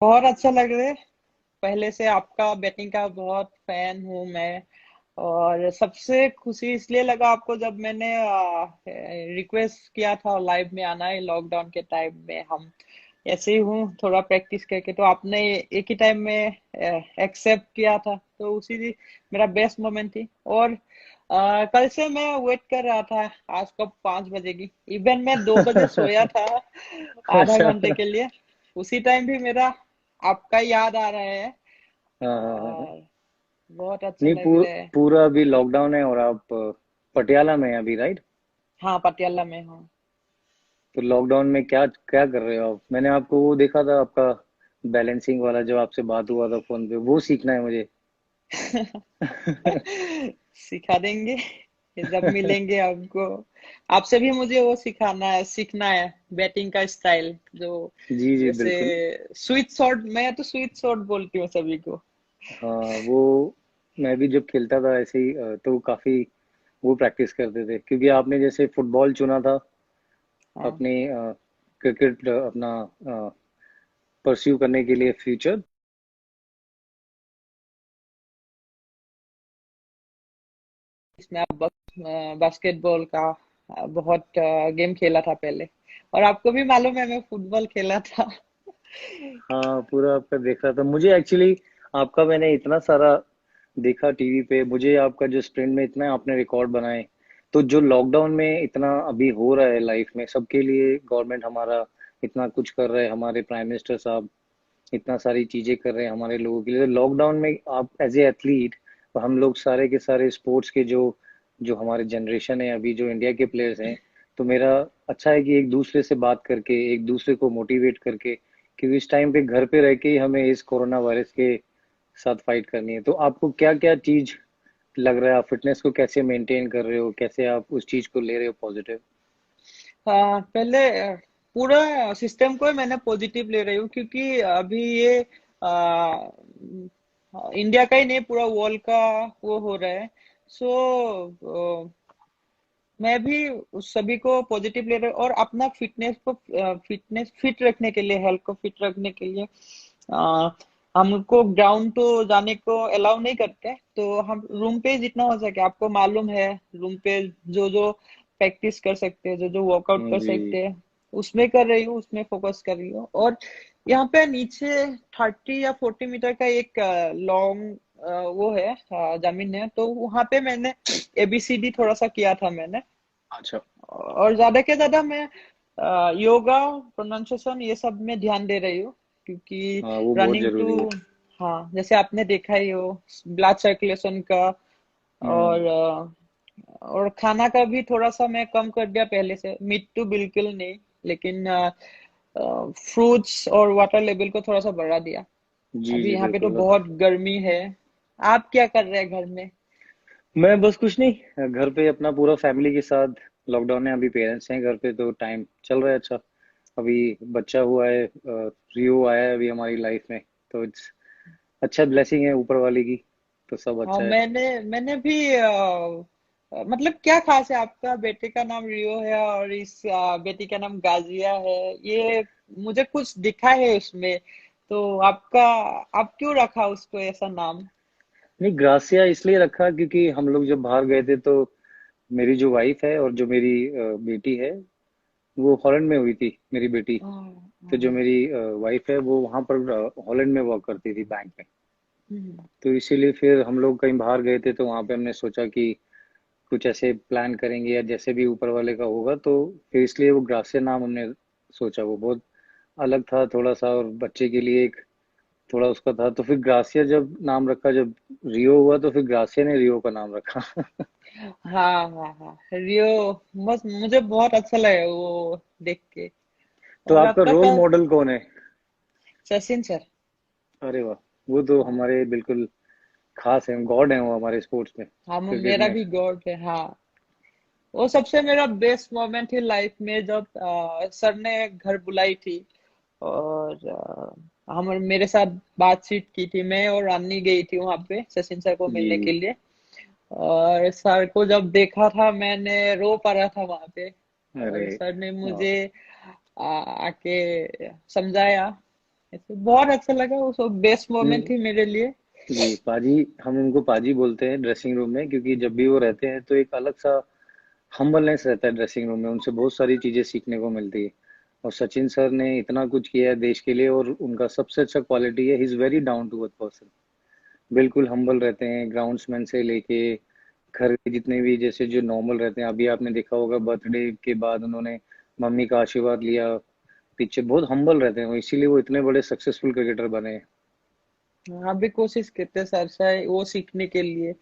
बहुत अच्छा लग रहा है। पहले से आपका बैटिंग का बहुत फैन हूँ मैं। और सबसे खुशी इसलिए लगा आपको जब मैंने रिक्वेस्ट किया था लाइव में आना है लॉकडाउन के टाइम में। हम ऐसे ही हूँ थोड़ा प्रैक्टिस करके, तो आपने एक ही टाइम में एक्सेप्ट किया था, तो उसी मेरा बेस्ट मोमेंट थी। और कल से मैं वेट कर रहा था आज कब 5 बजेगी। इवन मैं 2 बजे सोया था आधा अच्छा। घंटे के लिए। उसी टाइम भी मेरा आपका याद आ रहा है। हाँ हाँ हाँ हाँ। और बहुत अच्छा नहीं, लग रहा है। पूरा अभी लॉकडाउन है और आप पटियाला में हैं अभी, राइट? हाँ, पटियाला में हूँ। तो लॉकडाउन में क्या क्या कर रहे हो आप? मैंने आपको वो देखा था, आपका बैलेंसिंग वाला जो आपसे बात हुआ था फोन पे, वो सीखना है मुझे। सिखा देंगे जब मिलेंगे आपको। आपसे भी मुझे वो सिखाना है, सीखना है बैटिंग का स्टाइल जो जी जी जैसे बिल्कुल। Sweet shot. मैं तो स्वीट शॉट बोलती हूँ सभी को। हाँ, वो मैं भी जब खेलता था ऐसे ही तो काफी वो प्रैक्टिस करते थे, क्योंकि आपने जैसे फुटबॉल चुना था हाँ, अपने क्रिकेट अपना परस्यू करने के लिए फ्यूचर। इसमें आप बास्केटबॉल का बहुत गेम खेला था पहले। और आपको भी मालूम है मैं फुटबॉल खेला था। हाँ, पूरा आपका देख रहा था मुझे एक्चुअली। आपका मैंने इतना सारा देखा टीवी पे, मुझे आपका जो स्प्रिंट में इतना आपने रिकॉर्ड बनाए। तो जो लॉकडाउन में इतना अभी हो रहा है लाइफ में सबके लिए, गवर्नमेंट हमारा इतना कुछ कर रहा है, हमारे प्राइम मिनिस्टर साहब इतना सारी चीजें कर रहे हैं हमारे लोगों के लिए। तो लॉकडाउन में आप एज ए एथलीट, हम लोग सारे के सारे स्पोर्ट्स के जो जो हमारे जनरेशन है अभी, जो इंडिया के प्लेयर्स हैं, तो मेरा अच्छा है कि एक दूसरे से बात करके, एक दूसरे को मोटिवेट करके, क्योंकि इस टाइम पे घर पे रह के ही हमें इस कोरोना वायरस के साथ फाइट करनी है। तो आपको क्या क्या चीज लग रहा है, आप फिटनेस को कैसे मेंटेन कर रहे हो, कैसे आप उस चीज को ले रहे हो पॉजिटिव? हाँ, पहले पूरा सिस्टम को ही मैंने पॉजिटिव ले रही हूँ, क्योंकि अभी ये इंडिया का ही नहीं पूरा वर्ल्ड का वो हो रहा है। सो मैं भी उस सभी को पॉजिटिव ले रही हूँ। और अपना फिटनेस फिट रखने के लिए, हेल्थ को फिट रखने के लिए अ, हमको ग्राउंड तो जाने को अलाउ नहीं करते, तो हम रूम पे जितना हो सके, आपको मालूम है रूम पे जो जो प्रैक्टिस कर सकते हैं, जो जो वर्कआउट कर जी। सकते हैं, उसमें कर रही हूँ, उसमें फोकस कर रही हूँ। और यहाँ पे नीचे 30 या 40 मीटर का एक लॉन्ग वो है, जमीन है, तो वहां पे मैंने एबीसीडी थोड़ा सा किया था मैंने। अच्छा। और ज्यादा के ज्यादा मैं योगा, प्रोनाउंसिएशन ये सब में ध्यान दे रही हूँ, क्योंकि हाँ, वो बहुत रनिंग जरूरी है। टू, हाँ जैसे आपने देखा ही हो ब्लड सर्कुलेशन का। हम्म। और और खाना का भी थोड़ा सा मैं कम कर दिया पहले से, मीट तो बिल्कुल नहीं, लेकिन फ्रूट्स और वाटर लेवल को थोड़ा सा बढ़ा दिया। जी अभी जी यहाँ पे तो बिल्कुल। बहुत गर्मी है। आप क्या कर रहे हैं घर में? मैं बस कुछ नहीं, घर पे अपना पूरा फैमिली के साथ। लॉकडाउन है, अभी पेरेंट्स हैं घर पे, तो टाइम चल रहा है अच्छा। अभी बच्चा हुआ है, रियो आया है अभी हमारी लाइफ में। तो इट्स अच्छा, ब्लेसिंग है ऊपर वाले की। तो सब हाँ, अच्छा है। मैंने भी मतलब क्या खास है, आपका बेटे का नाम रियो है और इस बेटी का नाम गाजिया है, ये मुझे कुछ दिखा है उसमें। तो आपका, आप क्यों रखा उसको ऐसा नाम? नहीं, ग्रासिया इसलिए रखा क्योंकि हम लोग जब बाहर गए थे तो मेरी जो वाइफ है और जो मेरी बेटी है, वो हॉलैंड में हुई थी मेरी बेटी। हाँ, तो जो हाँ, मेरी वाइफ है वो वहां पर हॉलैंड में वर्क करती थी बैंक में। हम्म, तो इसीलिए फिर हम लोग कहीं बाहर गए थे, तो वहां पे हमने सोचा कि कुछ ऐसे प्लान करेंगे या जैसे भी ऊपर वाले का होगा, तो फिर इसलिए वो ग्रासिया नाम हमने सोचा। वो बहुत अलग था थोड़ा सा, और बच्चे के लिए एक थोड़ा उसका था, तो फिर ग्रासिया जब नाम रखा, जब रियो हुआ तो फिर ग्रासिया ने रियो का नाम रखा। हाँ, हाँ, हाँ, रियो। बस मुझे बहुत अच्छा लगा वो देख के। तो और आपका आपका रोल कल, मॉडल कौन है? सचिन सर। अरे वाह, वो तो हाँ, हमारे बिल्कुल खास है, गॉड है वो हमारे स्पोर्ट्स में, हाँ, क्रिकेट मेरा में। भी गॉड है, हाँ। वो सबसे मेरा बेस्ट मोमेंट थी लाइफ में जब सर ने घर बुलाई थी। और हम मेरे साथ बातचीत की थी, मैं और अन्नी गई थी वहां पे सचिन सर को जी मिलने जी। के लिए। और सर को जब देखा था मैंने, रो पा रहा था वहां पे। अरे और सर ने वाह। मुझे आके समझाया ऐसे बहुत अच्छा लगा, वो सब बेस्ट मोमेंट नहीं थी मेरे लिए। जी, पाजी, हम उनको पाजी बोलते हैं ड्रेसिंग रूम में, क्योंकि जब भी वो रहते हैं तो एक अलग सा हम्बलनेस रहता है ड्रेसिंग रूम में, उनसे बहुत सारी चीजें सीखने को मिलती है। और सचिन सर ने इतना कुछ किया है देश के लिए, और उनका सबसे अच्छा क्वालिटी है, he is very down to earth person. बिल्कुल हम्बल रहते हैं, ग्राउंड्समैन से लेके घर के जितने भी जैसे जो नॉर्मल रहते हैं। अभी आपने देखा होगा बर्थडे के बाद उन्होंने मम्मी का आशीर्वाद लिया, पीछे बहुत हम्बल रहते हैं वो, इसीलिए वो इतने बड़े सक्सेसफुल क्रिकेटर बने हैं। हाँ भी कोशिश करते सर से वो सीखने के लिए।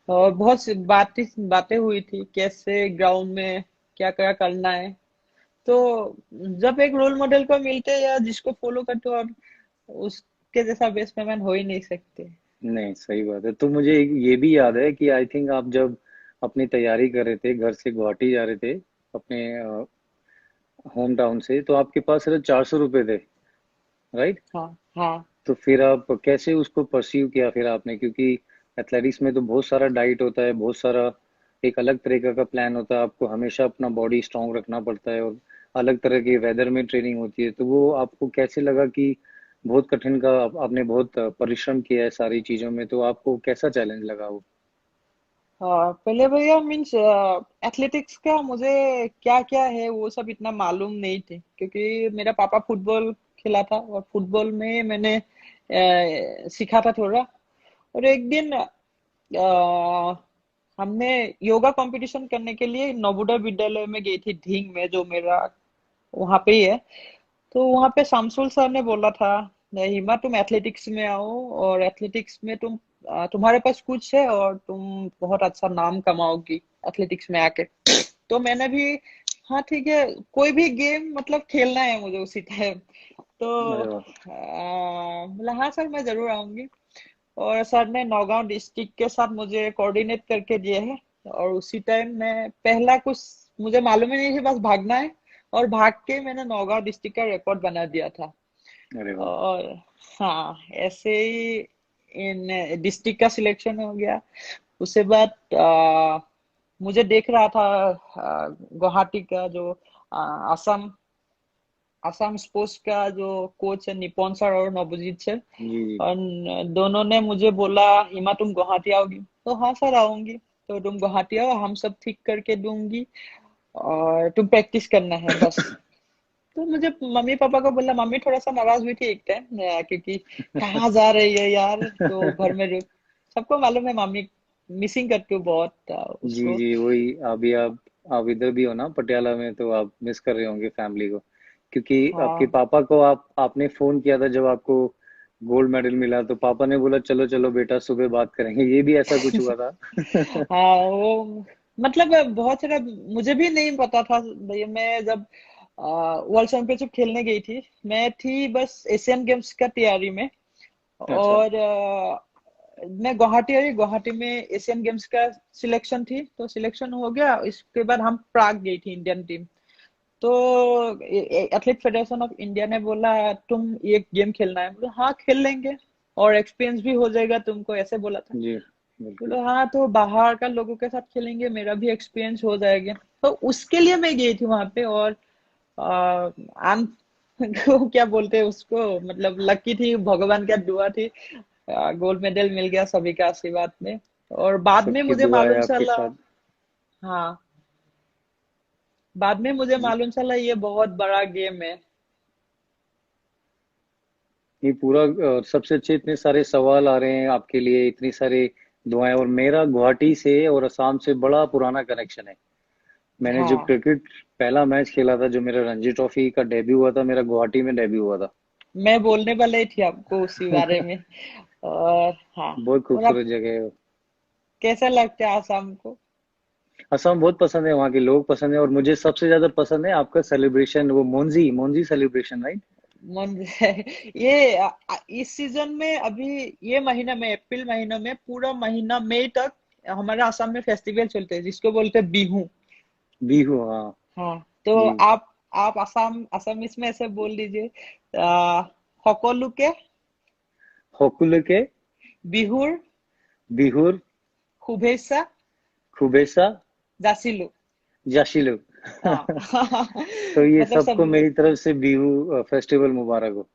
और बहुत सी बातें हुई थी कैसे ग्राउंड में क्या क्या करना है। तो जब एक रोल मॉडल को मिलते हैं या जिसको फॉलो करते हो, और उसके जैसा बेस्टमैन हो ही नहीं सकते। नहीं, सही बात है। तो मुझे ये भी याद है कि आई थिंक आप जब अपनी तैयारी कर रहे थे, घर से गुवाहाटी जा रहे थे अपने होम टाउन से, तो आपके पास सिर्फ 400 रुपए थे, राइट? हाँ हाँ। तो फिर आप कैसे उसको परस्यू किया फिर आपने, क्योंकि एथलेटिक्स में तो बहुत सारा डाइट होता है, बहुत सारा एक अलग तरीका का प्लान होता है, आपको हमेशा अपना बॉडी स्ट्रांग रखना पड़ता है, और अलग तरह के वेदर में ट्रेनिंग होती है। तो वो आपको कैसे लगा कि बहुत कठिन का आपने बहुत परिश्रम किया है सारी चीजों में, तो आपको कैसा चैलेंज लगा वो? हाँ पहले भैया मीन्स एथलेटिक्स का मुझे क्या क्या है वो सब इतना मालूम नहीं थे, क्योंकि मेरा पापा फुटबॉल खेला था और फुटबॉल में मैंने सीखा था थोड़ा। और एक दिन हमने योगा कंपटीशन करने के लिए नवोदय विद्यालय में गई थी, ढींग में, जो मेरा वहां पे ही है। तो वहां पे शामसुल सर ने बोला था, "नहीं, हिमा तुम एथलेटिक्स में आओ, और एथलेटिक्स में तुम्हारे पास कुछ है और तुम बहुत अच्छा नाम कमाओगी एथलेटिक्स में आके।" तो मैंने भी, हाँ ठीक है, कोई भी गेम मतलब खेलना है मुझे उसी टाइम। तो अरे वाह। बोला हाँ सर मैं जरूर आऊंगी। और सर ने नौगांव डिस्ट्रिक्ट के साथ मुझे कोऑर्डिनेट करके दिए हैं। और उसी टाइम मैं पहला कुछ मुझे मालूम ही नहीं है, बस भागना है। और भाग के मैंने नौगांव डिस्ट्रिक्ट का रिकॉर्ड बना दिया था। अरे वाह। और हाँ ऐसे ही इन डिस्ट्रिक्ट का सिलेक्शन हो गया। उसके बाद मुझे देख रहा था गुवाहाटी का जो असम असम स्पोर्ट्स का जो कोच है निपुण सर और नवजीत सर। जी जी। और दोनों ने मुझे बोला, हिमा तुम गुवाहाटी आओगी? तो हाँ सर आऊंगी। तो तुम गुवाहाटी आओ, हम सब ठीक करके दूंगी, और तुम प्रैक्टिस करना है बस। तो मुझे मम्मी पापा को बोला, मम्मी थोड़ा सा नाराज हुई थी एक टाइम, क्योंकि कहाँ जा रही है यार, तो घर में रुक। सबको मालूम है मम्मी मिसिंग करती हूँ बहुत जी उसको। जी, वही। अभी आप इधर भी हो ना पटियाला में, तो आप मिस कर रहे होंगे फैमिली को, क्योंकि आपके हाँ पापा को आपने फोन किया था जब आपको गोल्ड मेडल मिला, तो पापा ने बोला चलो चलो बेटा सुबह बात करेंगे, ये भी ऐसा कुछ हुआ था? हाँ वो मतलब बहुत सारा मुझे भी नहीं पता था भैया। मैं जब वर्ल्ड चैंपियनशिप खेलने गई थी, मैं थी बस एशियन गेम्स का तैयारी में। अच्छा। और मैं गुवाहाटी आई, गुवाहाटी में एशियन गेम्स का सिलेक्शन थी, तो सिलेक्शन हो गया। इसके बाद हम प्राग गई थी इंडियन टीम। तो एथलेट फेडरेशन ऑफ इंडिया ने बोला तुम ये गेम खेलना है, बोले हाँ खेल लेंगे, और एक्सपीरियंस भी हो जाएगा तुमको, ऐसे बोला था। जी बिल्कुल। बोले हाँ तो बाहर का लोगों के साथ खेलेंगे, मेरा भी एक्सपीरियंस हो जाएगा। तो उसके लिए मैं गई थी वहां पे। और आम को क्या बोलते हैं उसको, मतलब लकी थी, भगवान का दुआ थी। गोल्ड मेडल मिल गया सभी का आशीर्वाद में। और बाद में सबकी मुझे दुआ है मालूम आपके चला। साथ। हाँ बाद में मुझे जी। मालूम चला ये बहुत बड़ा गेम है। ये पूरा सबसे अच्छे, इतने सारे सवाल आ रहे हैं आपके लिए, इतनी सारी दुआएं, और मेरा गुवाहाटी से और असम से बड़ा पुराना कनेक्शन है। मैंने जब हाँ क्रिकेट पहला मैच खेला था, जो मेरा रणजी ट्रॉफी का डेब्यू हुआ था, मेरा गुवाहाटी में डेब्यू हुआ था। मैं बोलने वाला ही थी आपको उसी बारे में। और हाँ, बहुत और आप खूबसूरत जगह है वो। कैसा लगता है आसाम को? असम बहुत पसंद है, वहाँ के लोग पसंद है, और मुझे सबसे ज्यादा पसंद है आपका सेलिब्रेशन, वो मोन्जी मोन्जी सेलिब्रेशन, राइट? मन ये इस सीजन में अभी, ये महीना में अप्रैल महीना में पूरा महीना मई तक हमारे आसाम में फेस्टिवल चलते हैं जिसको बोलते हैं बिहू। बिहू, हाँ। हाँ तो जी। आप आसाम असमीज में ऐसे बोल दीजिए, आ, সকলোকে होकुलके। বিহুর बिहुर। শুভেচ্ছা खुबेसा। যাচিলো। जाशिलु। हाँ तो ये मतलब सबको सब। मेरी तरफ से बिहू फेस्टिवल मुबारक हो।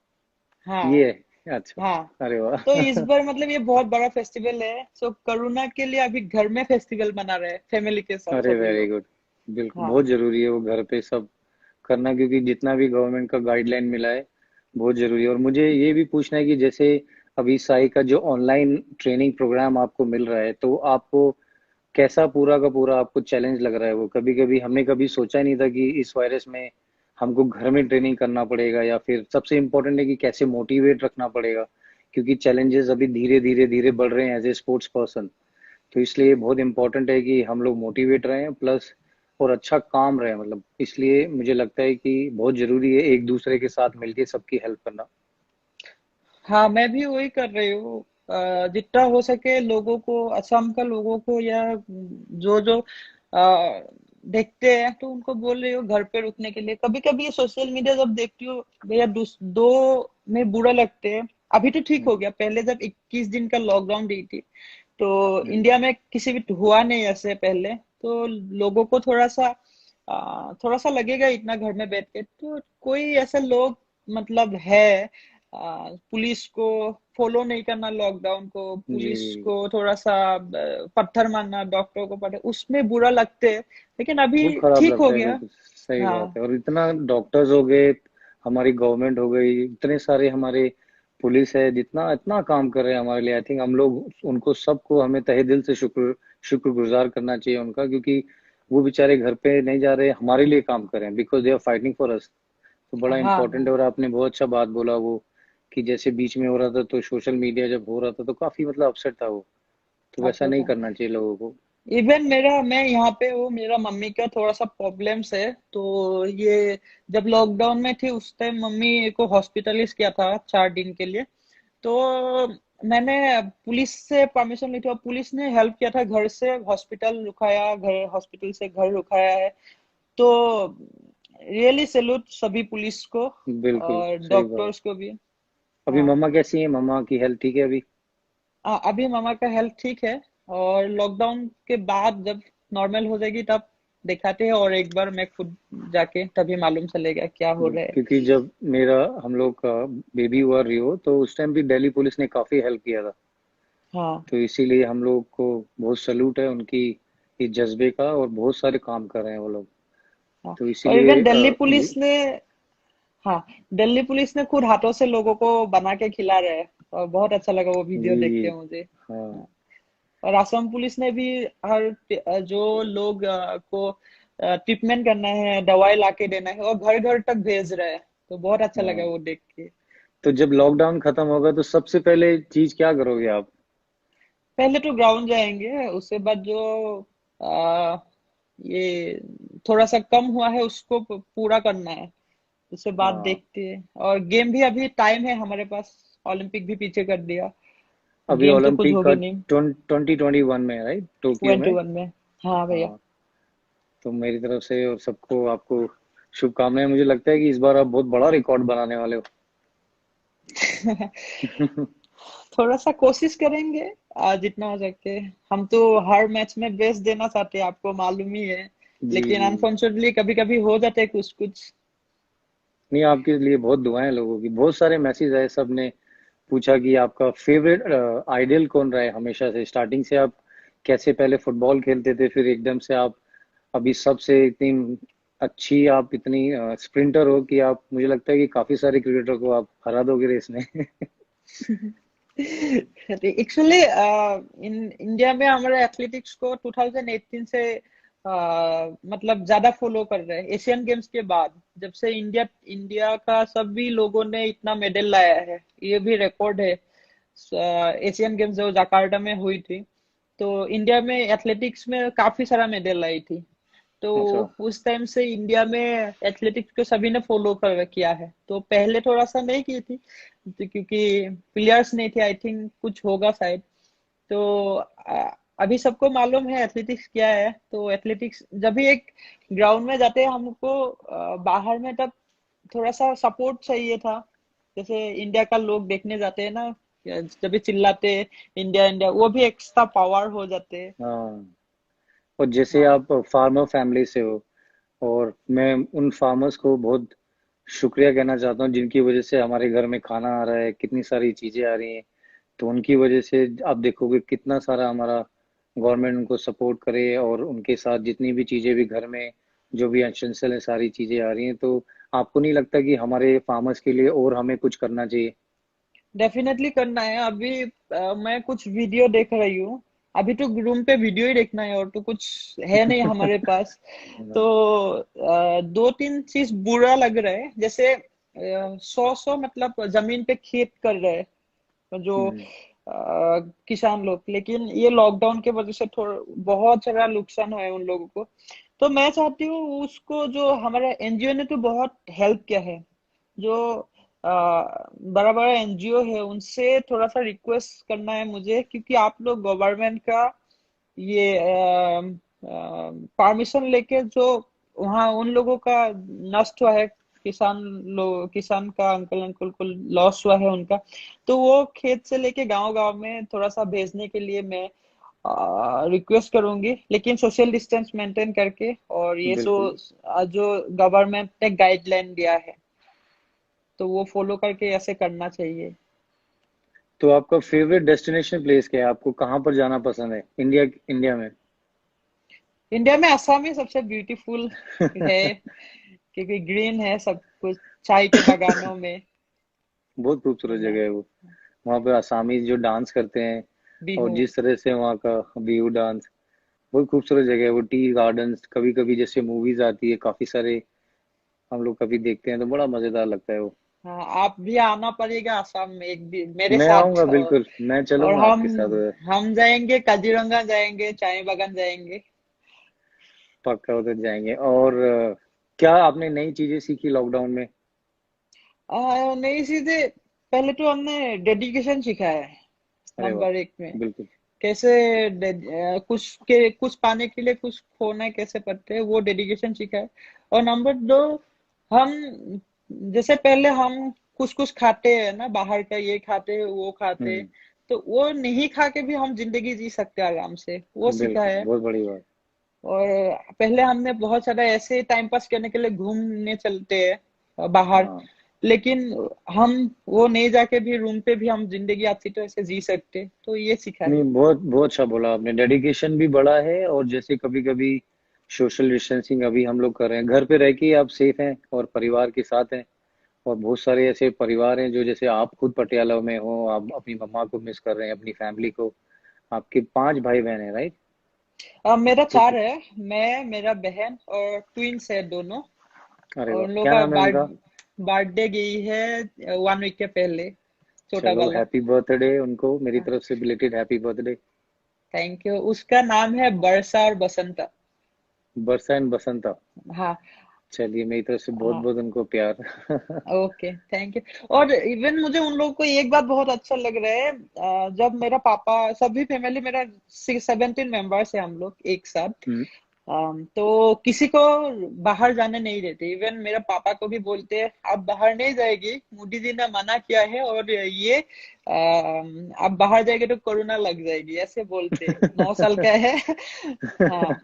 हाँ। ये है अच्छा। हाँ, अरे वाह। तो इस बार मतलब ये बहुत बड़ा फेस्टिवल है, सो कोरोना के लिए अभी घर में फेस्टिवल मना रहे हैं फैमिली के साथ अरे सभी वेरी लोग। गुड। बिल्कुल हाँ। बहुत जरूरी है वो घर पे सब करना, क्योंकि जितना भी गवर्नमेंट का गाइडलाइन मिला है बहुत जरूरी है। और मुझे ये भी पूछना है कि जैसे अभी साई का जो ऑनलाइन ट्रेनिंग प्रोग्राम आपको मिल रहा है, तो आपको कैसा पूरा का पूरा आपको चैलेंज लग रहा है? वो कभी कभी हमने कभी सोचा ही नहीं था कि इस वायरस में हमको घर में ट्रेनिंग करना पड़ेगा, या फिर सबसे इम्पोर्टेंट है कि कैसे मोटिवेट रखना पड़ेगा, क्योंकि चैलेंजेस अभी धीरे धीरे धीरे बढ़ रहे हैं एज ए स्पोर्ट्स पर्सन। तो इसलिए बहुत इंपॉर्टेंट है कि हम लोग मोटिवेट रहें प्लस और अच्छा काम रहे, मतलब इसलिए मुझे लगता है कि बहुत जरूरी है एक दूसरे के साथ मिलके सबकी हेल्प करना। हाँ, मैं भी वही कर रही हूँ। जितना हो सके लोगों को, असम का लोगों को, या जो जो देखते हैं तो उनको बोल रही हूँ घर पे रुकने के लिए। कभी कभी ये सोशल मीडिया जब देखती हूँ भैया, दो में बुरा लगते हैं। अभी तो ठीक हो हम्म, गया, पहले जब 21 दिन का लॉकडाउन दी थी तो हम्म, इंडिया में किसी भी हुआ नहीं ऐसे पहले, तो लोगों को थोड़ा सा लगेगा इतना घर में बैठ के। तो कोई ऐसे लोग मतलब है, पुलिस को फॉलो नहीं करना, लॉकडाउन को, जी। पुलिस को थोड़ा सा पत्थर मारना, डॉक्टरों को पड़े, उसमें बुरा लगते हैं। लेकिन अभी बहुत खराब ठीक हो लगता है, गया। बिल्कुल सही हाँ। बात है। और इतना डॉक्टर्स हो गए, हमारी गवर्नमेंट हो गई, इतने सारे हमारे पुलिस है, जितना इतना काम कर रहे हैं हमारे लिए, आई थिंक हम लोग उनको सबको हमें तहे दिल से शुक्रगुजार करना चाहिए उनका, क्योंकि वो बेचारे घर पे नहीं जा रहे, हमारे लिए काम कर रहे हैं, because they are fighting for us. तो बड़ा हाँ। इंपॉर्टेंट है। हाँ। और आपने बहुत अच्छा बात बोला वो, कि जैसे बीच में हो रहा था तो सोशल मीडिया जब हो रहा था तो काफी मतलब अपसेट था वो, तो वैसा अच्छा नहीं था। करना चाहिए लोगों को। इवन मैं यहाँ पे हूँ, मेरा मम्मी का थोड़ा सा प्रॉब्लम्स है, तो ये जब लॉकडाउन में थी उस टाइम मम्मी को हॉस्पिटलाइज किया था 4 दिन के लिए। तो मैंने पुलिस से परमिशन ली थी और पुलिस ने हेल्प किया था, घर से हॉस्पिटल रुकाया, घर हॉस्पिटल से घर रुकाया है। तो रियली सैल्यूट सभी पुलिस को बिल्कुल और सही बात। डॉक्टर्स को भी। अभी हाँ। मम्मा कैसी है? मम्मा की हेल्थ ठीक है अभी? अभी मामा का हेल्थ ठीक है, और लॉकडाउन के बाद जब नॉर्मल हो जाएगी तब दिखाते हैं, और एक बार मैं खुद जाके तभी मालूम चलेगा क्या हो रहा है। क्योंकि जब मेरा हम लोग का बेबी हुआ रियो, तो उस टाइम भी दिल्ली पुलिस ने काफी हेल्प किया था। हाँ। तो इसीलिए हम लोग को बहुत सल्यूट है उनकी इस जज्बे का, और बहुत सारे काम कर रहे हैं वो लोग। हाँ। तो और इसीलिए इवन दिल्ली पुलिस ने, हाँ, दिल्ली पुलिस ने खुद हाथों से लोगों को बना के खिला रहे हैं, और बहुत अच्छा लगा वो वीडियो देख जी के मुझे। हाँ। हाँ। और असम पुलिस ने भी हर जो लोग को ट्रीटमेंट करना है, दवाई लाके देना है, और घर घर तक भेज रहे हैं। तो बहुत अच्छा लगा हाँ, वो देख के। तो जब लॉकडाउन खत्म होगा तो सबसे पहले चीज क्या करोगे आप? पहले तो ग्राउंड जाएंगे, उसके बाद जो आ, ये थोड़ा सा कम हुआ है उसको पूरा करना है। उसके बाद हाँ, देखते हैं, और गेम भी अभी टाइम है हमारे पास, ओलंपिक भी पीछे कर दिया, अभी गेम तो कुछ ओलंपिक का होगी नहीं। 2021 में, राइट, टोक्यो में। 21 में। हाँ भैया। हाँ, तो मेरी तरफ से और सबको आपको शुभकामनाएं। मुझे लगता है कि इस बार आप बहुत बड़ा रिकॉर्ड बनाने वाले हो। थोड़ा सा कोशिश करेंगे, जितना हो सके। हम तो हर मैच में बेस्ट देना चाहते हैं, आपको मालूम ही है। जी लेकिन जी। अनफॉर्चुनेटली कभी कभी हो जाते हैं कुछ कुछ। नहीं, आपके लिए बहुत दुआएं लोगों की, बहुत सारे मैसेज आए, सब ने पूछा कि आपका फेवरेट आइडल कौन रहा है हमेशा से, स्टार्टिंग से आप कैसे पहले फुटबॉल खेलते थे, फिर एकदम से आप अभी सबसे इतनी अच्छी, आप इतनी स्प्रिंटर हो कि आप, मुझे लगता है कि काफी सारे क्रिकेटर को आप हरा दोगे रेस में। एक्चुअली इन इंडिया में हमारे एथलेटिक्स को 2018 से मतलब ज्यादा फॉलो कर रहे हैं, एशियन गेम्स के बाद। जब से इंडिया इंडिया का सभी लोगों ने इतना मेडल लाया है, ये भी रिकॉर्ड है। एशियन गेम्स जो जकार्टा में हुई थी, तो इंडिया में एथलेटिक्स में काफी सारा मेडल लाई थी। तो अच्छा। उस टाइम से इंडिया में एथलेटिक्स को सभी ने फॉलो कर किया है। तो पहले थोड़ा सा नहीं की थी, तो क्योंकि प्लेयर्स नहीं थे, आई थिंक कुछ होगा शायद। तो अभी सबको मालूम है एथलेटिक्स क्या है। तो एथलेटिक्स जब भी एक ग्राउंड में जाते हैं हमको, बाहर में तब थोड़ा सा सपोर्ट चाहिए था। जैसे इंडिया का लोग देखने जाते हैं ना, जब भी चिल्लाते हैं इंडिया इंडिया, वो भी एक्स्ट्रा पावर हो जाते हैं। हाँ, और जैसे हाँ। आप फार्मर फैमिली से हो, और मैं उन फार्मर्स को बहुत शुक्रिया कहना चाहता हूँ, जिनकी वजह से हमारे घर में खाना आ रहा है, कितनी सारी चीजें आ रही हैं। तो उनकी वजह से आप देखोगे कितना सारा हमारा गवर्नमेंट उनको सपोर्ट करे, और उनके साथ जितनी भी चीजें भी घर में जो भी एसेंशियल है सारी चीजें आ रही हैं। तो आपको नहीं लगता कि हमारे फार्मर्स के लिए और हमें कुछ करना चाहिए? डेफिनेटली करना है। अभी मैं कुछ वीडियो देख रही हूँ। अभी तो रूम पे वीडियो ही देखना है, और तो कुछ है नहीं हमारे पास। तो दो तीन चीज बुरा लग रहा है, जैसे सौ सौ मतलब जमीन पे खेत कर रहे हैं जो हम्म। किसान लोग, लेकिन ये लॉकडाउन के वजह से थोड़ा बहुत सारा नुकसान हुआ है उन लोगों को। तो मैं चाहती हूँ उसको, जो हमारा एनजीओ ने तो बहुत हेल्प किया है, जो बड़ा बड़ा एनजीओ है उनसे थोड़ा सा रिक्वेस्ट करना है मुझे, क्योंकि आप लोग गवर्नमेंट का ये परमिशन लेके जो वहाँ उन लोगों का नष्ट हुआ है, किसान का अंकल अंकल को लॉस हुआ है उनका, तो वो खेत से लेके गांव गांव में थोड़ा सा भेजने के लिए मैं रिक्वेस्ट करूंगी, लेकिन सोशल डिस्टेंस मेंटेन करके। और ये बिल्कुल। जो गवर्नमेंट ने गाइडलाइन दिया है, तो वो फॉलो करके ऐसे करना चाहिए। तो आपका फेवरेट डेस्टिनेशन प्लेस क्या है? आपको कहाँ पर जाना पसंद है इंडिया इंडिया में? इंडिया में असम ही सबसे ब्यूटीफुल है, क्योंकि ग्रीन है सब कुछ, चाय के बागानों में। बहुत खूबसूरत ना, जगह है वो। वहाँ पे आसामी जो डांस करते हैं, और बिहू। जिस तरह से वहाँ का बिहू डांस, बहुत खूबसूरत जगह है वो। टी गार्डन्स, कभी कभी जैसे मूवीज आती है काफी सारे, हम लोग कभी देखते हैं तो बड़ा मजेदार लगता है वो। हाँ, आप भी आना पड़ेगा असम में एक दिन मेरे मैं साथ। आऊंगा, बिल्कुल मैं और चलूंगा हम आपके साथ उधर। हम जाएंगे काजीरंगा, जाएंगे चाय बागान जाएंगे। पक्का उधर जाएंगे। और क्या आपने नई चीजें सीखी लॉकडाउन में? नई चीजें, पहले तो हमने डेडिकेशन सीखा है अरे वाह। नंबर एक में। बिल्कुल। कैसे कुछ पाने के लिए कुछ खोना कैसे पड़ते हैं, वो डेडिकेशन सीखा है। और नंबर दो, हम जैसे पहले हम कुछ कुछ खाते हैं ना, बाहर का ये खाते हैं वो खाते हैं, हम्म। तो वो नहीं खा के भी हम जिंदगी जी सकते हैं आराम से, वो सीखा बिल्कुल, है। बहुत बड़ी बात। और पहले हमने बहुत सारा ऐसे टाइम पास करने के लिए घूमने चलते हैं बाहर, हाँ। लेकिन हम वो नहीं जाके भी रूम पे भी हम जिंदगी अच्छी तरह से जी सकते, तो ये सीखा नहीं, है। बहुत बहुत अच्छा बोला आपने। डेडिकेशन भी बड़ा है, और जैसे कभी कभी सोशल डिस्टेंसिंग अभी हम लोग कर रहे हैं, घर पे रह के ही आप सेफ हैं और परिवार के साथ हैं। और बहुत सारे ऐसे परिवार हैं जो, जैसे आप खुद पटियाला में हो, आप अपनी मम्मा को मिस कर रहे हैं, अपनी फैमिली को। आपके 5 भाई बहन हैं, राइट? अब मेरा तो 4 है, मैं, मेरा बहन और ट्विंस है दोनों। अरे और वाह, उन लोगों क्या का नाम है उनका? बर्थडे गई है 1 वीक के पहले, छोटा चलो, वाला। हैप्पी बर्थडे उनको मेरी तरफ से, belated happy birthday. Thank you. उसका नाम है बरसा और बसंता। बरसा एंड बसंता। हाँ। चलिए, मेरी तरफ से बहुत हाँ। बहुत उनको प्यार। Okay, thank you. और इवन मुझे उन लोगों को एक बात बहुत अच्छा लग रहा है, जब मेरा पापा, सभी फैमिली मेरा 17 मेंबर्स है हम लोग एक साथ। हम्म। तो किसी को बाहर जाने नहीं देते, इवन मेरे पापा को भी बोलते हैं आप बाहर नहीं जाएगी, मोदी जी ने मना किया है, और ये आप बाहर जाएंगे तो कोरोना लग जाएगी, ऐसे बोलते। 9 साल का है। हाँ।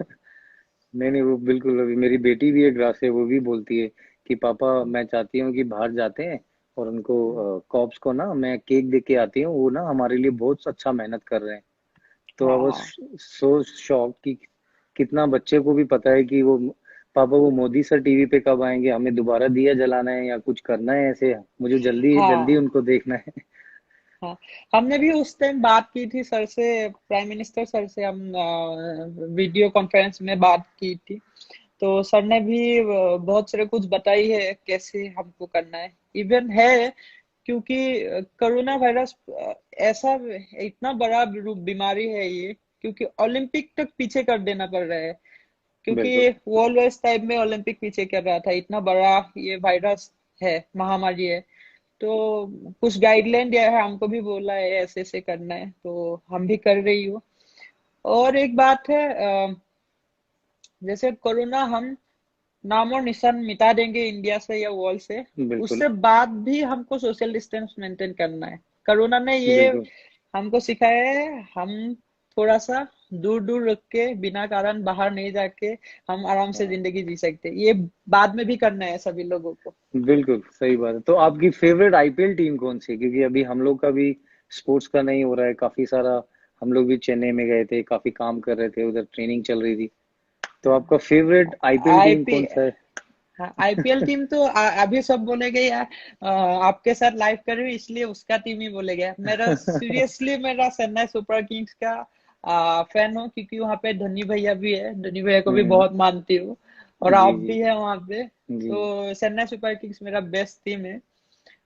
नहीं नहीं, वो बिल्कुल। अभी मेरी बेटी भी एक ग्रास है, वो भी बोलती है कि पापा, मैं चाहती हूँ कि बाहर जाते हैं, और उनको कॉप्स को ना मैं केक दे के आती हूँ, वो ना हमारे लिए बहुत अच्छा मेहनत कर रहे हैं। तो आई वाज हाँ। सो शॉक कि कितना बच्चे को भी पता है कि वो, पापा वो मोदी सर टीवी पे कब आएंगे, हमें दोबारा दिया जलाना है या कुछ करना है ऐसे, मुझे जल्दी जल्दी हाँ। उनको देखना है। हाँ, हमने भी उस टाइम बात की थी सर से, प्राइम मिनिस्टर सर से हम वीडियो कॉन्फ्रेंस में बात की थी। तो सर ने भी बहुत सारे कुछ बताई है कैसे हमको करना है, इवन है, क्योंकि कोरोना वायरस ऐसा इतना बड़ा बीमारी है ये, क्योंकि ओलंपिक तक पीछे कर देना पड़ रहा है, क्योंकि बिल्कुल। वर्ल्ड वाइज टाइम में ओलंपिक पीछे कर रहा था, इतना बड़ा ये वायरस है, महामारी है। तो कुछ गाइडलाइन दिया है, हमको भी बोला है ऐसे ऐसे करना है, तो हम भी कर रही हूँ। और एक बात है, जैसे कोरोना हम नाम और निशान मिटा देंगे इंडिया से या वर्ल्ड से, बिल्कुल। उससे बाद भी हमको सोशल डिस्टेंस मेंटेन करना है। कोरोना ने ये बिल्कुल। हमको सिखाया है, हम थोड़ा सा दूर दूर रख के, बिना कारण बाहर नहीं जाके हम आराम से हाँ जिंदगी जी सकते हैं। ये बाद में भी करना है सभी लोगों को। बिल्कुल सही बात है। तो आपकी फेवरेट आईपीएल टीम कौन सी है? क्योंकि अभी हम लोग का भी स्पोर्ट्स का नहीं हो रहा है काफी सारा। हम लोग भी चेन्नई में गए थे, काफी काम कर रहे थे, उधर ट्रेनिंग चल रही थी। तो आपका फेवरेट आईपीएल टीम आईपी कौन सा है? हाँ, आईपीएल टीम तो अभी सब बोलेगे यार, आपके साथ लाइव कर रही हूँ इसलिए उसका टीम ही बोलेगा। मेरा सीरियसली मेरा चेन्नई सुपर किंग्स का फैन हूँ, क्योंकि वहाँ पे धोनी भैया भी है, धोनी भैया को भी हम्म। बहुत मानती हूँ, और जी आप जी भी है वहाँ पे। जी। तो चेन्नई सुपर किंग्स मेरा बेस्ट टीम है।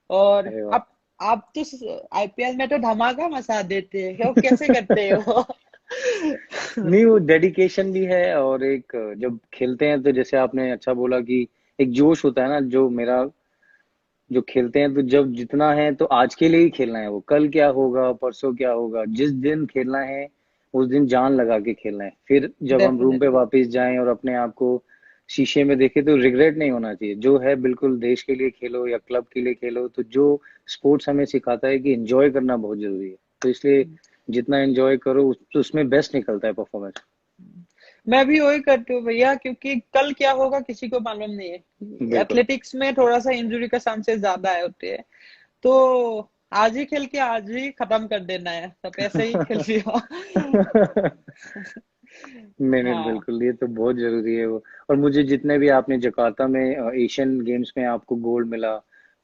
और अरे वाह। आप तो आईपीएल में तो धमाका मचा देते हो, कैसे करते हो? नहीं, वो डेडिकेशन भी है, और एक जब खेलते हैं तो जैसे आपने अच्छा बोला कि एक जोश होता है ना, जो मेरा जो खेलते हैं तो जब जितना है तो आज के लिए ही खेलना है। वो कल क्या होगा, परसों क्या होगा, जिस दिन खेलना है उस दिन जान लगा के खेलना है। फिर जब हम रूम पे डेफिनेटली। वापस जाएं और अपने आप को शीशे में देखें तो रिग्रेट नहीं होना चाहिए। जो है बिल्कुल देश के लिए खेलो या क्लब के लिए खेलो, तो जो स्पोर्ट्स हमें सिखाता है कि एंजॉय करना बहुत जरूरी है। तो इसलिए जितना एंजॉय करो तो उसमें बेस्ट निकलता है परफॉर्मेंस। मैं भी वही करती हूँ भैया, क्योंकि कल क्या होगा किसी को मालूम नहीं है। बिल्कुल। एथलेटिक्स में थोड़ा सा इंजरी का चांसेस ज्यादा है होते हैं। तो आज ही खेल के आज ही खत्म कर देना है, सब ऐसे ही खेल लिया। नहीं नहीं, हाँ बिल्कुल, ये तो बहुत जरूरी है वो। और मुझे जितने भी आपने जकार्ता में एशियन गेम्स में आपको गोल्ड मिला,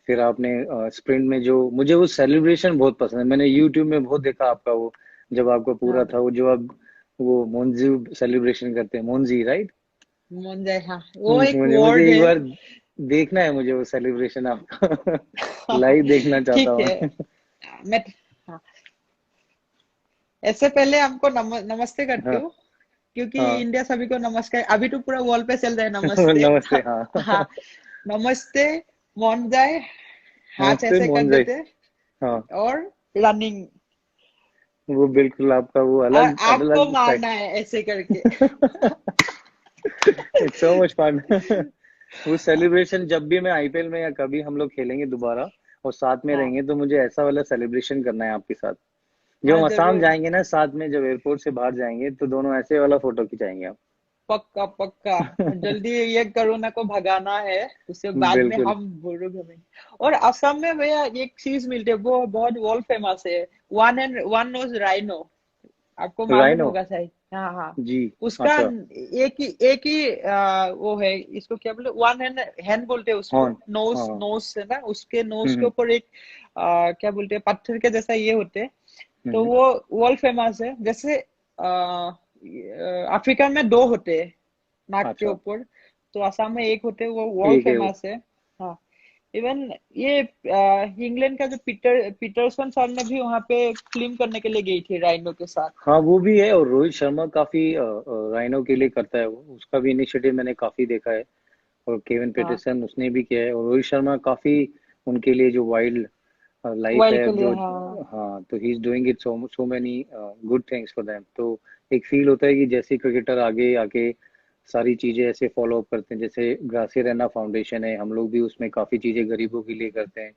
फिर आपने स्प्रिंट में जो, मुझे वो सेलिब्रेशन बहुत पसंद है। मैंने यूट्यूब में बहुत देखा आपका वो, जब आपका पूरा हाँ। था वो, जो आप वो मोन्जी सेलिब्रेशन करते हैं, मोन्जी राइट? मुंजय, हाँ वो एक मुझे मुझे वर्ड एक है। बार देखना है, मुझे वो सेलिब्रेशन आपका लाइव देखना चाहता ठीक हूँ है। मैं। मैं हाँ, ऐसे पहले हमको नमस्ते करती हाँ हूँ, क्योंकि हाँ। इंडिया सभी को नमस्कार, अभी तो पूरा वॉल पे चल रहा है नमस्ते। नमस्ते, हाँ हाँ, नमस्ते मॉन जाए, हाथ नमस्ते ऐसे कर मोहन जी। देते, हाँ, और रनिंग, वो बिल्कुल आपका वो अलग आपको अलग मारना टाइप। है ऐसे करके। It's so much fun. वो सेलिब्रेशन जब भी मैं आईपीएल में या कभी हम लोग खेलेंगे दोबारा और साथ में हाँ रहेंगे, तो मुझे ऐसा वाला सेलिब्रेशन करना है आपके साथ। जब हाँ हम असम जरूर, जाएंगे ना साथ में, जब एयरपोर्ट से बाहर जाएंगे, तो दोनों ऐसे वाला फोटो खिंचाएंगे आप। पक्का पक्का। जल्दी ये कोरोना को भगाना है, उसके बाद में बिल्कुल। हम बुजुर्ग घूमेंगे। और असम में भैया एक चीज मिलती है, वो बहुत वर्ल्ड फेमस है, one and one nose rhino, आपको मालूम राइनो। होगा शायद। हाँ हाँ। जी। उसका अच्छा। एक ही वो है, इसको क्या बोले, वन हैंड हैंड बोलते हैं उसको, हॉर्न। नोज हाँ। नोज से ना, उसके नोज के हम्म ऊपर एक क्या बोलते हैं, पत्थर के जैसा ये होते हैं। तो हम्म। वो वर्ल्ड फेमस है। जैसे अफ्रीका में दो होते हैं नाक के अच्छा। ऊपर, तो असम में एक होते हैं, वो वर्ल्ड एक है वो। फेमस है। हाँ। इवन ये इंग्लैंड का जो पीटरसन सर ने भी वहां पे फिल्म करने के लिए गई थी राइनो के साथ। हाँ वो भी है, और रोहित शर्मा काफी राइनो के लिए करता है वो, उसका भी इनिशिएटिव मैंने काफी देखा है। और केविन हाँ, पीटरसन उसने भी किया है, और रोहित शर्मा काफी उनके लिए जो वाइल्ड लाइफ वर्ल्ड है के लिए, जो। हाँ। हाँ, तो he is doing it so so many good things for them. तो एक फील होता है कि जैसे क्रिकेटर आगे आके सारी चीजें ऐसे फॉलो अप करते हैं। जैसे ग्रासियर रैना फाउंडेशन है, हम लोग भी उसमें काफी चीजें गरीबों के लिए करते हैं।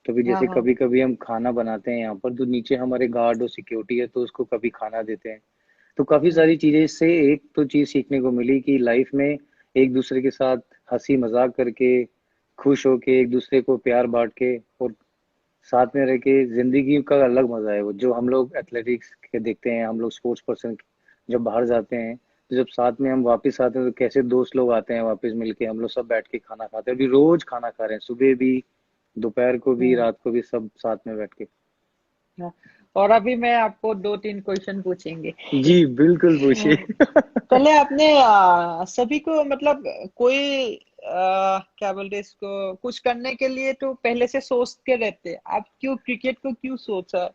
तो भी हाँ जैसे हाँ कभी कभी हम खाना बनाते हैं यहाँ पर, तो नीचे हमारे गार्ड और सिक्योरिटी है, तो उसको कभी खाना देते हैं। तो काफी हाँ सारी चीजें इससे एक तो चीज सीखने को मिली कि लाइफ में एक दूसरे के साथ हंसी मजाक करके, खुश होके, एक दूसरे को प्यार बांट के और साथ में रह के, जिंदगी का अलग मजा है। वो जो हम लोग एथलेटिक्स के देखते हैं, हम लोग स्पोर्ट्स पर्सन जब बाहर जाते हैं, तो जब साथ में हम वापस आते हैं तो कैसे दोस्त लोग आते हैं वापस मिलके, हम लोग सब बैठ के खाना खाते हैं। अभी रोज खाना खा रहे हैं, सुबह भी, दोपहर को भी, हाँ रात को भी, सब साथ में बैठ के। हाँ। और अभी मैं आपको दो तीन क्वेश्चन पूछेंगे। जी बिल्कुल, पूछिए। पहले आपने सभी को मतलब कोई क्या बोलते हैं इसको, कुछ करने के लिए तो पहले से सोच के रहते, आप क्यों क्रिकेट को क्यों सोचा,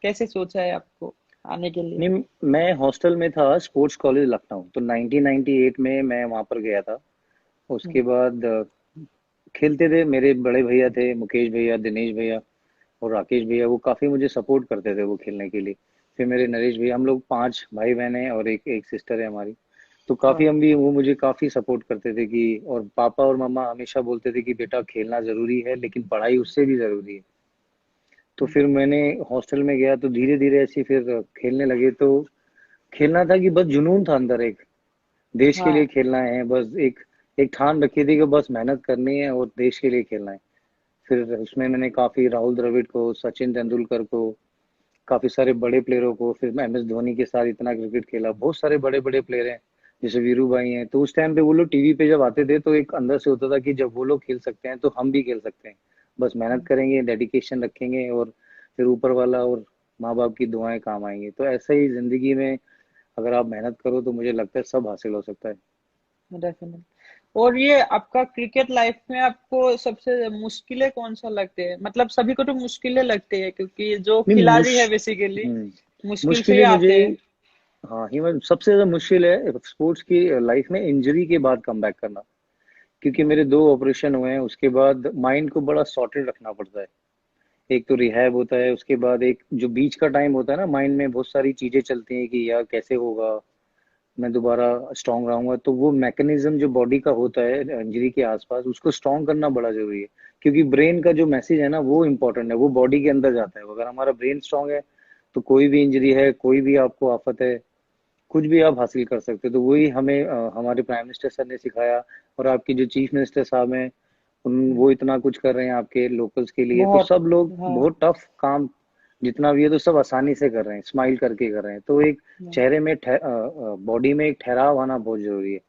कैसे सोचा है आपको आने के लिए? नहीं, मैं हॉस्टल में था, स्पोर्ट्स कॉलेज लखनऊ, तो 1998 में मैं वहां पर गया था। उसके हम्म, बाद खेलते थे, मेरे बड़े भैया थे, मुकेश भैया, दिनेश भैया और राकेश भैया, वो काफी मुझे सपोर्ट करते थे वो खेलने के लिए। फिर मेरे नरेश भैया, हम लोग 5 भाई बहन हैं और एक एक सिस्टर है हमारी। तो काफी हाँ हम भी, वो मुझे काफी सपोर्ट करते थे कि, और पापा और मम्मा हमेशा बोलते थे कि बेटा खेलना जरूरी है, लेकिन पढ़ाई उससे भी जरूरी है। तो हम्म, फिर मैंने हॉस्टल में गया तो धीरे धीरे ऐसे फिर खेलने लगे। तो खेलना था कि बस जुनून था अंदर एक, देश के लिए हाँ। खेलना है बस। एक एक ठान रखी थी कि बस मेहनत करनी है और देश के लिए खेलना है। फिर उसमें मैंने काफी राहुल द्रविड़ को, सचिन तेंदुलकर को, काफी सारे बड़े प्लेयरों को, फिर मैं MS धोनी के साथ इतना क्रिकेट खेला। बहुत सारे बड़े बड़े प्लेयर हैं, जैसे वीरू भाई हैं। तो उस टाइम पे वो लोग टीवी पे जब आते थे तो एक अंदर से होता था कि जब वो लोग खेल सकते हैं तो हम भी खेल सकते हैं। बस मेहनत करेंगे, डेडिकेशन रखेंगे, और फिर ऊपर वाला और माँ बाप की दुआएं काम आएंगी। तो ऐसा ही जिंदगी में अगर आप मेहनत करो तो मुझे लगता है सब हासिल हो सकता है। डेफिनेट। और ये आपका क्रिकेट लाइफ में आपको सबसे मुश्किलें कौन सा लगते हैं? मतलब सभी को तो मुश्किलें लगती है, क्योंकि जो नहीं खिलाड़ी है बेसिकली मुश्किल से ही मुश्किलें मुझे, आते हैं। हाँ ही सबसे ज्यादा मुश्किल है स्पोर्ट्स की लाइफ में इंजरी के बाद कम बैक करना। क्योंकि हाँ। मेरे 2 ऑपरेशन हुए हैं, उसके बाद माइंड को बड़ा सॉर्टेड रखना पड़ता है। एक तो रिहैब होता है, उसके बाद एक जो बीच का टाइम होता है ना, माइंड में बहुत सारी चीजें चलती हैं कि यार कैसे होगा, मैं दोबारा स्ट्रांग रहूंगा। तो वो मैकेनिज्म जो बॉडी का होता है इंजरी के आसपास, उसको स्ट्रांग करना बड़ा जरूरी है। क्योंकि ब्रेन का जो मैसेज है ना वो इम्पोर्टेंट है, वो बॉडी के अंदर जाता है। अगर हमारा ब्रेन स्ट्रांग है तो कोई भी इंजरी है, कोई भी आपको आफत है, कुछ भी आप हासिल कर सकते हो। तो वही हमें हमारे प्राइम मिनिस्टर सर ने सिखाया। और आपके जो चीफ मिनिस्टर साहब हैं, उन वो इतना कुछ कर रहे हैं आपके लोकल्स के लिए। तो बहुत। सब लोग हाँ। बहुत टफ काम जितना भी है तो सब आसानी से कर रहे हैं, स्माइल करके कर रहे हैं। तो एक चेहरे में बॉडी में एक ठहराव आना बहुत जरूरी है।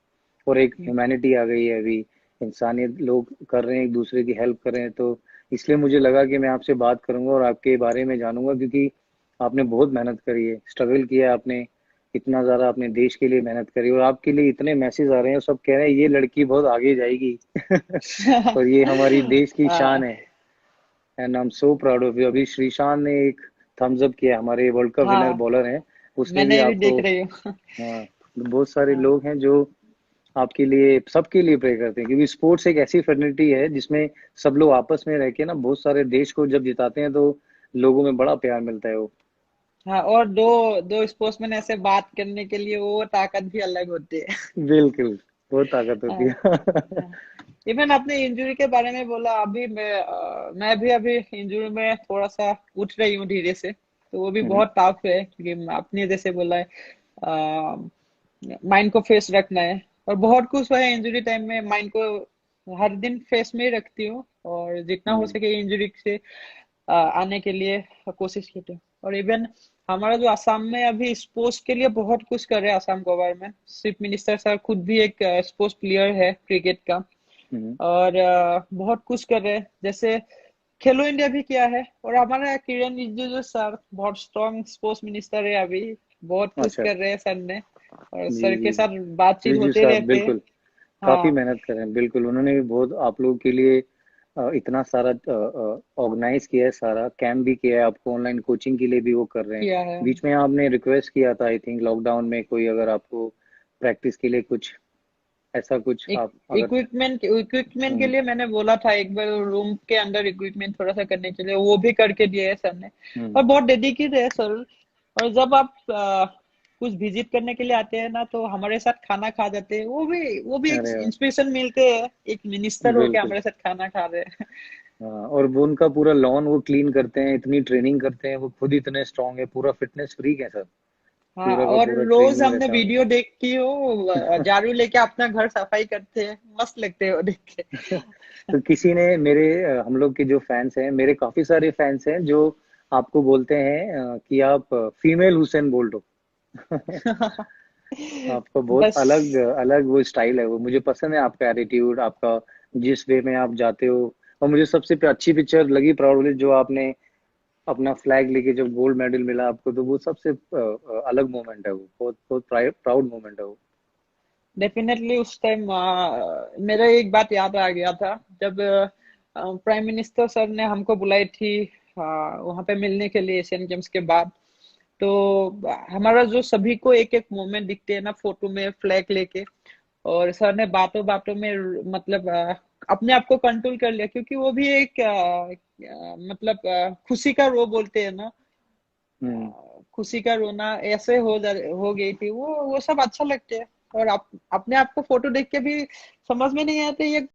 और एक ह्यूमैनिटी आ गई है अभी, इंसानियत लोग कर रहे हैं, एक दूसरे की हेल्प कर रहे हैं। तो इसलिए मुझे लगा कि मैं आपसे बात करूंगा और आपके बारे में जानूंगा, क्योंकि आपने बहुत मेहनत करी है, स्ट्रगल किया है आपने, इतना ज्यादा अपने देश के लिए मेहनत करी। और आपके लिए इतने मैसेज आ रहे हैं, सब कह रहे हैं ये लड़की बहुत आगे जाएगी और ये हमारी देश की शान हाँ। है। And I am so proud of you. अभी श्रीशांत ने एक थम्स अप किया, हमारे वर्ल्ड कप विनर हाँ, बॉलर हैं, उसने भी मैंने भी आपको। देख रही हूँ। हाँ, बहुत सारे हाँ। लोग हैं जो आपके लिए, सबके लिए प्रे करते हैं। क्योंकि स्पोर्ट्स एक ऐसी फैटर्निटी है जिसमें सब लोग आपस में रह के ना बहुत सारे देश को जब जिताते हैं तो लोगों में बड़ा प्यार मिलता है वो। हाँ, और दो दो स्पोर्ट्समैन ऐसे बात करने के लिए वो ताकत भी अलग होती है। बिल्कुल, बहुत ताकत होती हाँ। है इवन आपने इंजरी के बारे में बोला, अभी मैं भी अभी इंजरी में थोड़ा सा उठ रही हूँ धीरे से, तो वो भी हम्म, बहुत टफ है, क्योंकि आपने जैसे बोला है माइंड को फ्रेश रखना है। और बहुत कुछ है इंजरी टाइम में, माइंड को हर दिन फ्रेश में ही रखती हूँ, और जितना हो हम्म, सके इंजरी से आने के लिए कोशिश की थी। और इवन हमारा जो असम में अभी स्पोर्ट्स के लिए बहुत कुछ कर रहे हैं Assam government, chief minister sir खुद भी एक स्पोर्ट्स प्लेयर है क्रिकेट का। हम्म। और बहुत कुछ कर रहे हैं, जैसे खेलो इंडिया भी किया है। और हमारा किरण रिजिजू सर बहुत स्ट्रॉन्ग स्पोर्ट्स मिनिस्टर है अभी, बहुत कुछ अच्छा। कर रहे हैं सर ने, और जी सर जी। के साथ बातचीत रिजू होते साहब रहते हैं। बिल्कुल काफी हाँ। मेहनत कर रहे हैं। बिल्कुल, उन्होंने भी बहुत आप लोगों के लिए इतना सारा ऑर्गेनाइज किया है, सारा कैंप भी किया है, आपको ऑनलाइन कोचिंग के लिए भी वो कर रहे हैं। किया है। बीच में आपने रिक्वेस्ट किया था आई थिंक लॉकडाउन में, कोई अगर आपको प्रैक्टिस के लिए कुछ ऐसा कुछ आप अगर। इक्विपमेंट के हम्म, लिए मैंने बोला था एक बार, रूम के अंदर इक्विपमेंट थोड़ा सा करने के लिए, वो भी करके दिए है सर ने। और हम्म। बहुत डेडिकेटेड है सर। और जब आप कुछ विजिट करने के लिए आते हैं ना, तो हमारे साथ खाना खा जाते हैं, वो भी एक अरे वाह, इंस्पिरेशन मिलते हैं, एक मिनिस्टर होके बिल्कुल। हमारे साथ खाना खा रहे हैं। हाँ, और वो उनका पूरा लॉन वो क्लीन करते हैं, इतनी ट्रेनिंग करते हैं, वो खुद इतने स्ट्रांग है, पूरा फिटनेस फ्रीक है सर। हाँ, पूरा का और पूरा रोज ट्रेनिंग हमने रहता है उनका वीडियो देखी हो, झाड़ू लेके अपना घर सफाई करते हैं, मस्त लगते हैं वो देख के। तो किसी ने मेरे हम लोग के जो फैंस हैं, मेरे काफी सारे फैंस हैं जो आपको बोलते हैं कि आप फीमेल हुसैन बोल्ट हो आपका बहुत बस। अलग अलग वो स्टाइल है, वो मुझे पसंद है, आपका एटीट्यूड, आपका जिस वे में आप जाते हो। और मुझे सबसे अच्छी पिक्चर लगी प्राउडली जो आपने अपना फ्लैग लेके जब गोल्ड मेडल मिला आपको, तो वो सबसे अलग मोमेंट है, वो बहुत बहुत प्राउड मोमेंट है वो। डेफिनेटली उस टाइम मेरा एक बात याद आ गया था, जब प्राइम मिनिस्टर सर ने हमको बुलाई थी वहां पे मिलने के लिए एशियन गेम्स के बाद। तो हमारा जो सभी को एक एक मोमेंट दिखते हैं ना फोटो में फ्लैग लेके, और सर ने बातों बातों में मतलब अपने आप को कंट्रोल कर लिया, क्योंकि वो भी एक मतलब खुशी का रो बोलते हैं ना, हम्म। खुशी का रोना ऐसे हो गई थी, वो सब अच्छा लगते है। और अपने आप को फोटो देख के भी समझ में नहीं आते ये